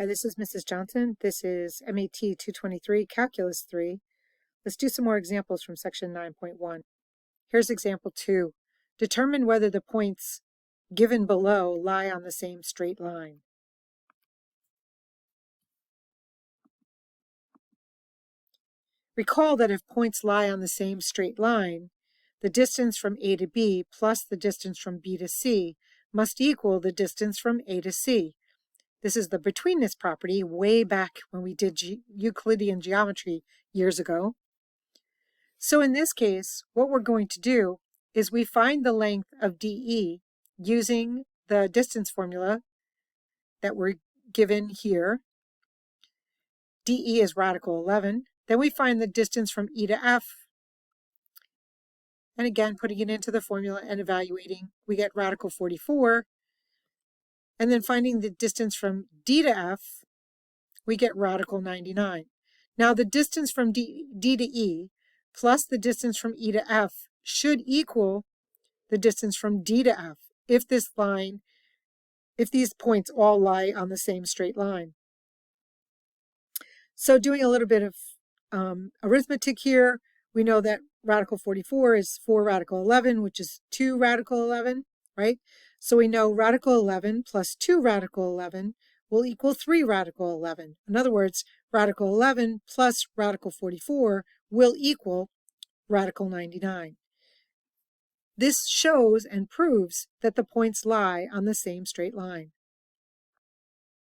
Hi, this is Mrs. Johnson. This is MAT 223, Calculus 3. Let's do some more examples from section 9.1. Here's example 2. Determine whether the points given below lie on the same straight line. Recall that if points lie on the same straight line, the distance from A to B plus the distance from B to C must equal the distance from A to C. This is the betweenness property way back when we did Euclidean geometry years ago. So in this case, what we're going to do is we find the length of DE using the distance formula that we're given here. DE is radical 11. Then we find the distance from E to F. And again, putting it into the formula and evaluating, we get radical 44. And then finding the distance from D to F, we get radical 99. Now the distance from D to E plus the distance from E to F should equal the distance from D to F if these points all lie on the same straight line. So doing a little bit of arithmetic here, we know that radical 44 is 4 radical 11, which is 2 radical 11, right? So we know radical 11 plus 2 radical 11 will equal 3 radical 11. In other words, radical 11 plus radical 44 will equal radical 99. This shows and proves that the points lie on the same straight line.